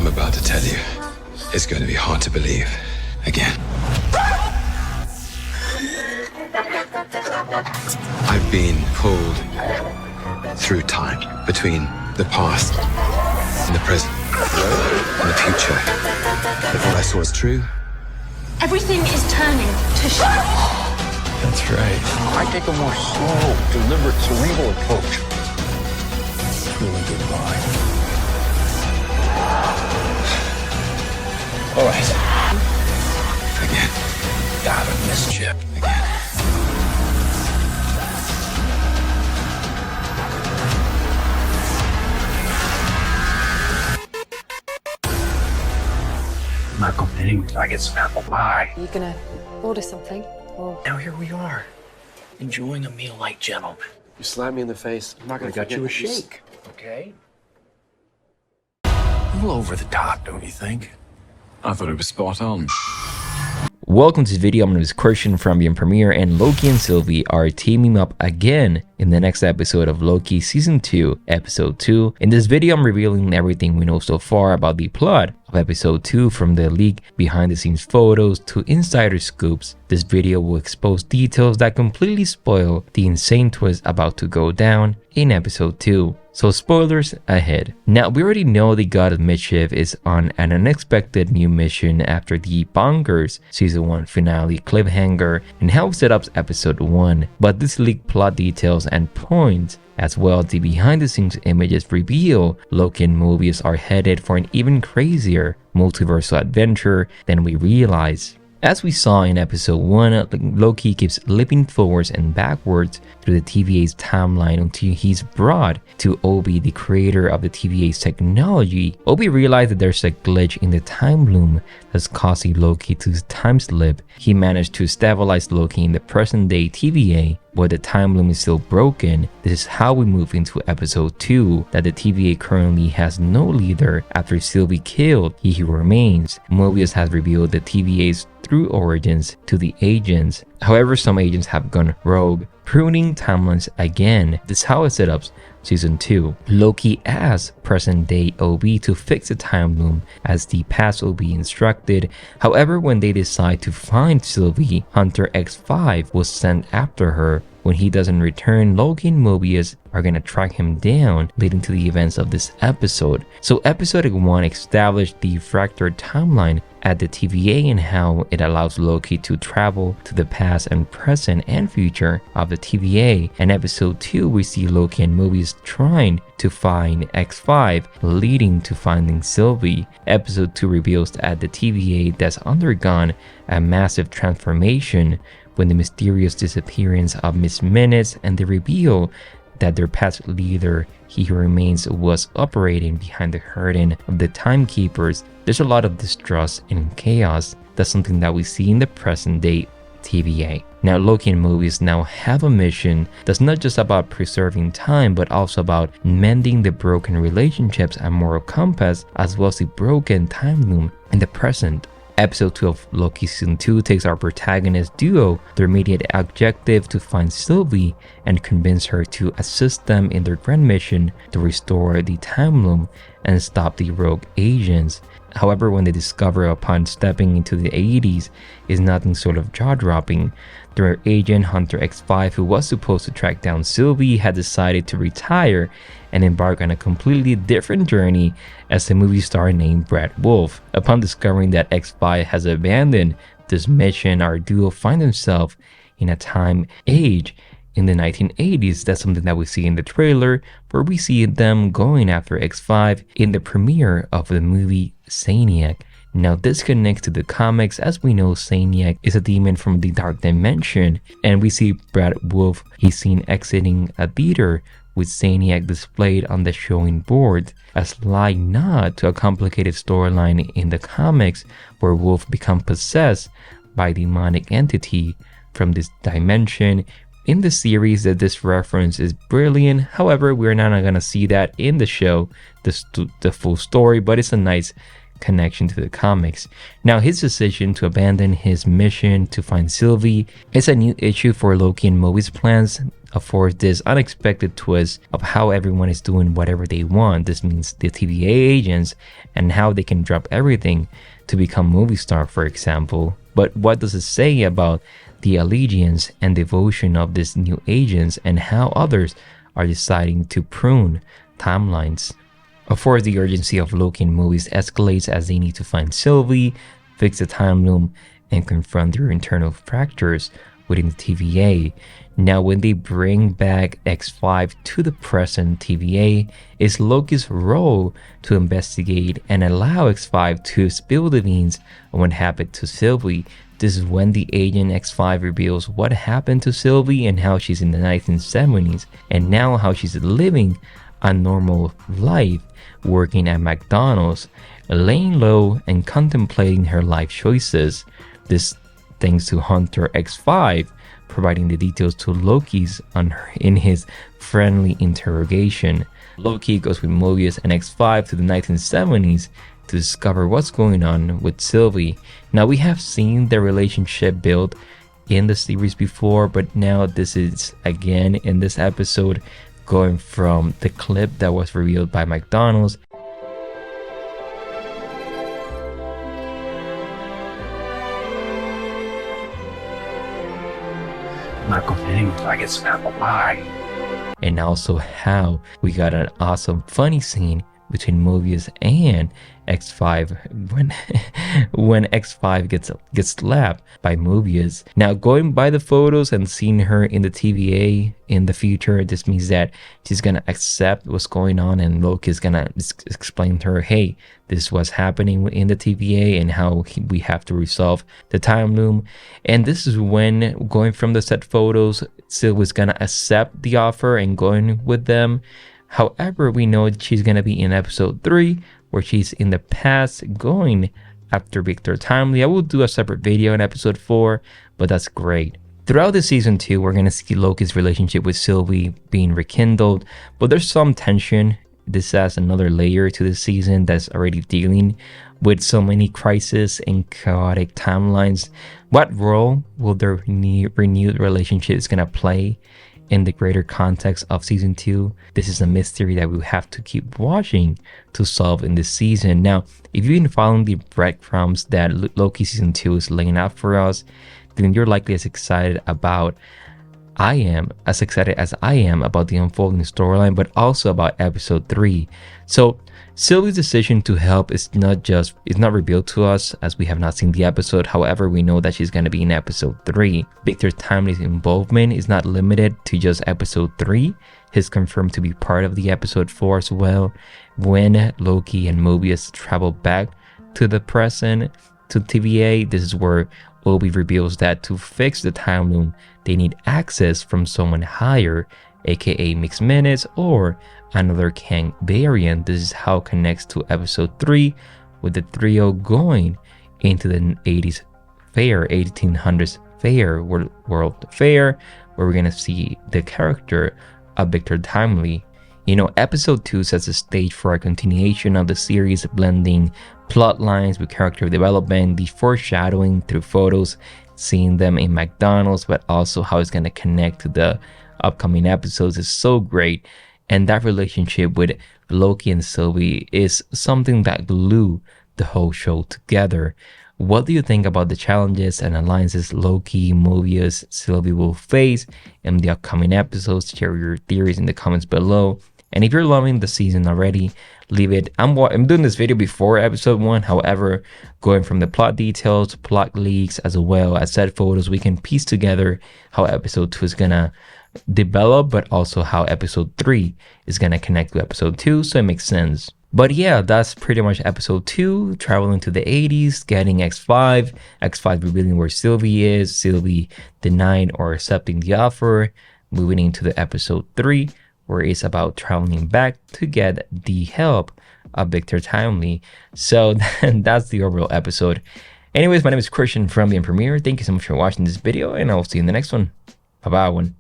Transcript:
I'm about to tell you is going to be hard to believe again. I've been pulled through time between the past and the present and the future. If what I saw is true, everything is turning to shit. that's right. I take a more slow, deliberate, cerebral approach. It's really goodbye. All right. Again. God of mischief. Again. I'm not going anywhere until I get some apple pie. Are you gonna order something? Or Now here we are, enjoying a meal like gentlemen. You slap me in the face, I'm not I gonna got forget you a that you shake, okay? A little over the top, don't you think? I thought it was spot on. Welcome to this video. My name is Christian from the Premiere, and Loki and Sylvie are teaming up again in the next episode of Loki Season 2, Episode 2. In this video, I'm revealing everything we know so far about the plot of Episode 2, from the leak behind-the-scenes photos to insider scoops. This video will expose details that completely spoil the insane twist about to go down in Episode 2. So spoilers ahead. Now, we already know the God of Mischief is on an unexpected new mission after the bonkers Season 1 finale cliffhanger and help set up Episode 1. But this leaked plot details and points, as well as the behind-the-scenes images, reveal Loki and Mobius are headed for an even crazier multiversal adventure than we realize. As we saw in Episode 1, Loki keeps leaping forwards and backwards through the TVA's timeline until he's brought to Obi, the creator of the TVA's technology. Obi realized that there's a glitch in the time loom that's causing Loki to time slip. He managed to stabilize Loki in the present-day TVA, where the time loom is still broken. This is how we move into Episode 2, that the TVA currently has no leader after Sylvie killed He Who Remains. Mobius has revealed the TVA's true origins to the agents. However, some agents have gone rogue, pruning timelines again. This is how it set up Season 2. Loki asks present-day Obi to fix the time loom as the past Obi instructed. However, when they decide to find Sylvie, Hunter X5 was sent after her. When he doesn't return, Loki and Mobius are gonna track him down, leading to the events of this episode. So Episode 1 established the fractured timeline at the TVA and how it allows Loki to travel to the past and present and future of the TVA. And Episode 2, we see Loki and Mobius trying to find X5, leading to finding Sylvie. Episode 2 reveals that the TVA that's undergone a massive transformation when the mysterious disappearance of Miss Minutes and the reveal that their past leader, He Who Remains, was operating behind the curtain of the timekeepers. There's a lot of distrust and chaos. That's something that we see in the present day TVA. Now, Loki and Mobius now have a mission that's not just about preserving time, but also about mending the broken relationships and moral compass, as well as the broken time loom in the present. Episode 2 of Loki Season 2 takes our protagonist duo their immediate objective to find Sylvie and convince her to assist them in their grand mission to restore the time loom and stop the rogue agents. However, when they discover upon stepping into the 80s is nothing sort of jaw-dropping. Their agent Hunter X5, who was supposed to track down Sylvie, had decided to retire and embark on a completely different journey as a movie star named Brad Wolf. Upon discovering that X5 has abandoned this mission, our duo find themselves in a time age in the 1980s. That's something that we see in the trailer, where we see them going after X5 in the premiere of the movie Saniac. Now, this connects to the comics. As we know, Saniac is a demon from the Dark Dimension, and we see Brad Wolf, he's seen exiting a theater with Saniac displayed on the showing board, a slight nod to a complicated storyline in the comics where Wolf becomes possessed by a demonic entity from this dimension. In the series, that this reference is brilliant. However, we're not gonna see that in the show, the full story, but it's a nice connection to the comics. Now, his decision to abandon his mission to find Sylvie is a new issue for Loki and Mobius' plans. affords this unexpected twist of how everyone is doing whatever they want. This means the TVA agents and how they can drop everything to become movie star, for example. But what does it say about the allegiance and devotion of these new agents and how others are deciding to prune timelines? Of course, the urgency of Loki in movies escalates as they need to find Sylvie, fix the time loom, and confront their internal fractures within the TVA. Now, when they bring back X5 to the present TVA, it's Loki's role to investigate and allow X5 to spill the beans on what happened to Sylvie. This is when the agent X5 reveals what happened to Sylvie and how she's in the 1970s, and now how she's living a normal life, working at McDonald's, laying low and contemplating her life choices. This thanks to Hunter X5 providing the details to Loki's in his friendly interrogation. Loki goes with Mobius and X5 to the 1970s to discover what's going on with Sylvie. Now, we have seen their relationship build in the series before, but now this is again in this episode, going from the clip that was revealed by McDonald's. I'm not going anywhere. I get some apple pie. And also how we got an awesome funny scene between Mobius and X5 when X5 gets slapped by Mobius. Now, going by the photos and seeing her in the TVA in the future, this means that she's gonna accept what's going on, and Loki is gonna explain to her, hey, this is what's happening in the TVA and how we have to resolve the time loom. And this is when, going from the set photos, Sylvie's gonna accept the offer and going with them. However, we know she's gonna be in episode 3, where she's in the past going after Victor Timely. I will do a separate video in episode 4, but that's great. Throughout the season 2, we're gonna see Loki's relationship with Sylvie being rekindled, but there's some tension. This adds another layer to the season that's already dealing with so many crises and chaotic timelines. What role will their renewed relationship is gonna play in the greater context of season 2? This is a mystery that we'll have to keep watching to solve in this season. Now, if you've been following the breadcrumbs that Loki season 2 is laying out for us, then you're likely as excited as I am about the unfolding storyline, but also about episode 3. So Sylvie's decision to help is not revealed to us, as we have not seen the episode. However, we know that she's going to be in episode 3. Victor Timely's involvement is not limited to just episode 3. He's confirmed to be part of the episode 4 as well, when Loki and Mobius travel back to the present, to TVA. This is where Obi reveals that to fix the time loom, they need access from someone higher, aka Mixed Minutes or another Kang variant. This is how it connects to episode 3, with the trio going into the 80s fair, 1800s fair, world fair, where we're gonna see the character of Victor Timely. You know, episode 2 sets the stage for a continuation of the series, blending plot lines with character development, the foreshadowing through photos, seeing them in McDonald's, but also how it's going to connect to the upcoming episodes is so great. And that relationship with Loki and Sylvie is something that glue the whole show together. What do you think about the challenges and alliances Loki, Mobius, Sylvie will face in the upcoming episodes? Share your theories in the comments below. And if you're loving the season already, leave it. I'm doing this video before episode 1. However, going from the plot details, plot leaks, as well as set photos, we can piece together how episode 2 is gonna develop, but also how episode 3 is gonna connect to episode 2, so it makes sense. But yeah, that's pretty much episode 2, traveling to the 80s, getting X5 revealing where Sylvie is, Sylvie denying or accepting the offer, moving into the episode 3, where it's about traveling back to get the help of Victor Timely. So that's the overall episode. Anyways, my name is Christian from the Premiere. Thank you so much for watching this video, and I will see you in the next one. Bye-bye.